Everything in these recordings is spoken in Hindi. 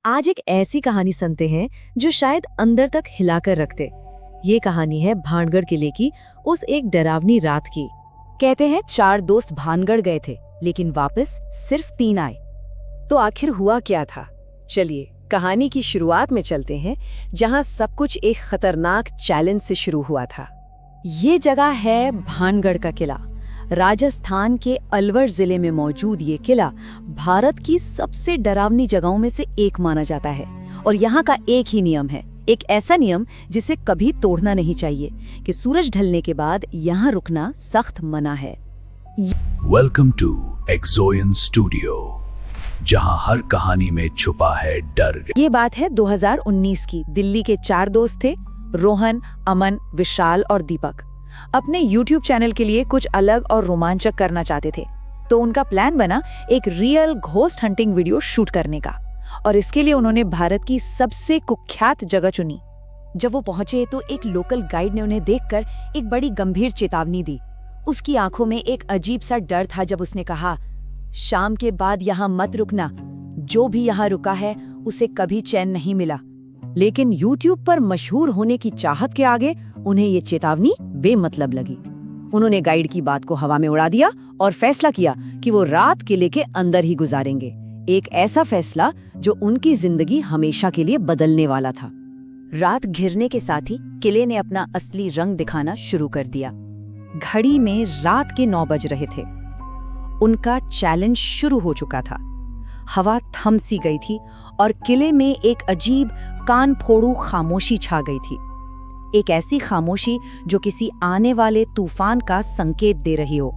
आज एक ऐसी कहानी सुनते हैं जो शायद अंदर तक हिलाकर रखते। ये कहानी है भानगढ़ किले की उस एक डरावनी रात की। कहते हैं 4 दोस्त भानगढ़ गए थे, लेकिन वापस सिर्फ 3 आए। तो आखिर हुआ क्या था? चलिए कहानी की शुरुआत में चलते हैं, जहां सब कुछ एक खतरनाक चैलेंज से शुरू हुआ था। ये जगह है भानगढ़ का किला। राजस्थान के अलवर जिले में मौजूद ये किला भारत की सबसे डरावनी जगहों में से एक माना जाता है। और यहाँ का एक ही नियम है, एक ऐसा नियम जिसे कभी तोड़ना नहीं चाहिए, कि सूरज ढलने के बाद यहाँ रुकना सख्त मना है। वेलकम टू एक्सोयन स्टूडियो, जहां हर कहानी में छुपा है डर। ये बात है 2019 की। दिल्ली के 4 दोस्त थे, रोहन, अमन, विशाल और दीपक। अपने YouTube चैनल के लिए कुछ अलग और रोमांचक करना चाहते थे, तो उनका प्लान बना एक real ghost hunting video shoot करने का। और इसके लिए उन्होंने भारत की सबसे कुख्यात जगह चुनी। जब वो पहुंचे तो एक लोकल गाइड ने उन्हें देखकर एक बड़ी गंभीर चेतावनी दी। उसकी आंखों में एक अजीब सा डर था जब उसने कहा, शाम के बाद यहाँ मत रुकना, जो भी यहाँ रुका है उसे कभी चैन नहीं मिला। लेकिन YouTube पर मशहूर होने की चाहत के आगे उन्हें ये चेतावनी बेमतलब लगी। उन्होंने गाइड की बात को हवा में उड़ा दिया और फैसला किया कि वो रात किले के अंदर ही गुजारेंगे। एक ऐसा फैसला जो उनकी जिंदगी हमेशा के लिए बदलने वाला था। रात घिरने के साथ ही किले ने अपना असली रंग दिखाना शुरू कर दिया। घड़ी में रात के 9 बज रहे थे। उनका चैलेंज शुरू हो चुका था। हवा थम सी गई थी और किले में एक अजीब कान फोड़ू खामोशी छा गई थी। एक ऐसी खामोशी जो किसी आने वाले तूफान का संकेत दे रही हो।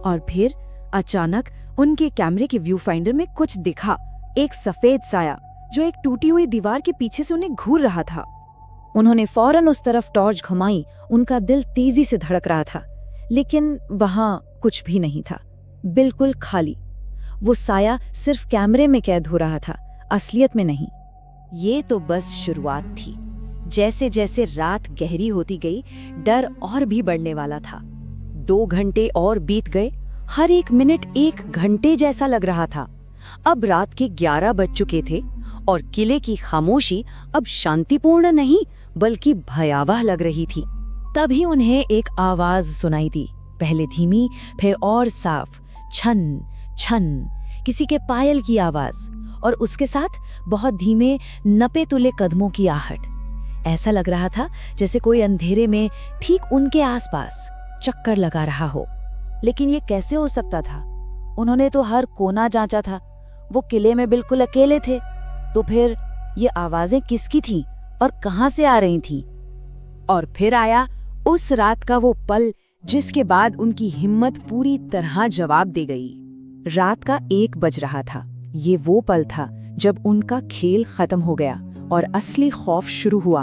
और फिर अचानक उनके कैमरे के व्यू फाइंडर में कुछ दिखा, एक सफेद साया जो एक टूटी हुई दीवार के पीछे से उन्हें घूर रहा था। उन्होंने फौरन उस तरफ टॉर्च घुमाई। उनका दिल तेजी से धड़क रहा था, लेकिन वहां कुछ भी नहीं था, बिल्कुल खाली। वो साया सिर्फ कैमरे में कैद हो रहा था, असलियत में नहीं। ये तो बस शुरुआत थी। जैसे जैसे रात गहरी होती गई, डर और भी बढ़ने वाला था। 2 घंटे और बीत गए। हर एक मिनट 1 घंटे जैसा लग रहा था। अब रात के 11 बज चुके थे और किले की खामोशी अब शांतिपूर्ण नहीं बल्कि भयावह लग रही थी। तभी उन्हें एक आवाज सुनाई दी, पहले धीमी फिर और साफ, छन छन, किसी के पायल की आवाज, और उसके साथ बहुत धीमे नपे तुले कदमों की आहट। ऐसा लग रहा था जैसे कोई अंधेरे में ठीक उनके आसपास चक्कर लगा रहा हो। लेकिन ये कैसे हो सकता था? उन्होंने तो हर कोना जांचा था। वो किले में बिल्कुल अकेले थे। तो फिर ये आवाजें किसकी थीं और कहां से आ रही थीं? और फिर आया उस रात का वो पल जिसके बाद उनकी हिम्मत पूरी तरह जवाब दे गई। रात का 1 बज रहा था। ये वो पल था जब उनका खेल खत्म हो गया और असली खौफ शुरू हुआ।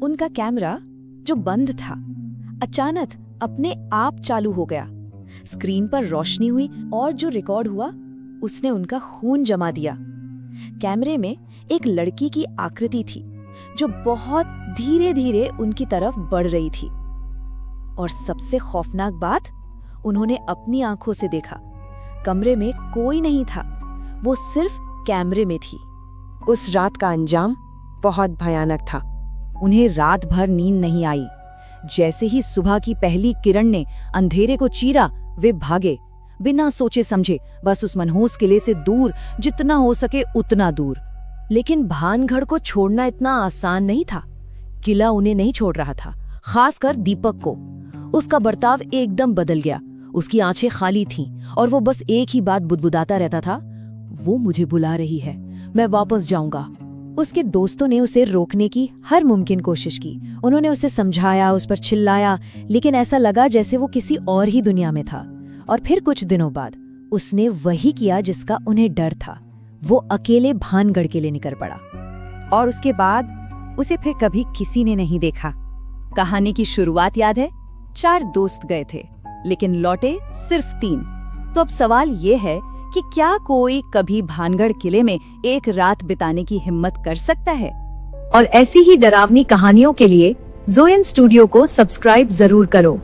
उनका कैमरा जो बंद था अचानक अपने आप चालू हो गया। स्क्रीन पर रोशनी हुई और जो रिकॉर्ड हुआ उसने उनका खून जमा दिया। कैमरे में एक लड़की की आकृति थी जो बहुत धीरे धीरे उनकी तरफ बढ़ रही थी। और सबसे खौफनाक बात, उन्होंने अपनी आंखों से देखा। कमरे में कोई नहीं था, वो सिर्फ कैमरे में थी। उस रात का अंजाम बहुत भयानक था। उन्हें रात भर नींद नहीं आई। जैसे ही सुबह की पहली किरण ने अंधेरे को चीरा, वे भागे बिना सोचे समझे, बस उस मनहूस किले से दूर, जितना हो सके उतना दूर। लेकिन भानगढ़ को छोड़ना इतना आसान नहीं था। किला उन्हें नहीं छोड़ रहा था, खासकर दीपक को। उसका बर्ताव एकदम बदल गया। उसकी आंखें खाली थीं और वो बस एक ही बात बुदबुदाता रहता था, वो मुझे बुला रही है, मैं वापस जाऊंगा। उसके दोस्तों ने उसे रोकने की हर मुमकिन कोशिश की। उन्होंने उसे समझाया, उस पर चिल्लाया, लेकिन ऐसा लगा जैसे वो किसी और ही दुनिया में था। और फिर कुछ दिनों बाद उसने वही किया जिसका उन्हें डर था। वो अकेले भानगढ़ के लिए निकल पड़ा। और उसके बाद उसे फिर कभी किसी ने नहीं देखा। कहानी की शुरुआत याद है? 4 दोस्त गए थे, लेकिन लौटे सिर्फ 3। तो अब सवाल ये है कि क्या कोई कभी भानगढ़ किले में एक रात बिताने की हिम्मत कर सकता है? और ऐसी ही डरावनी कहानियों के लिए ज़ोयन स्टूडियो को सब्सक्राइब जरूर करो।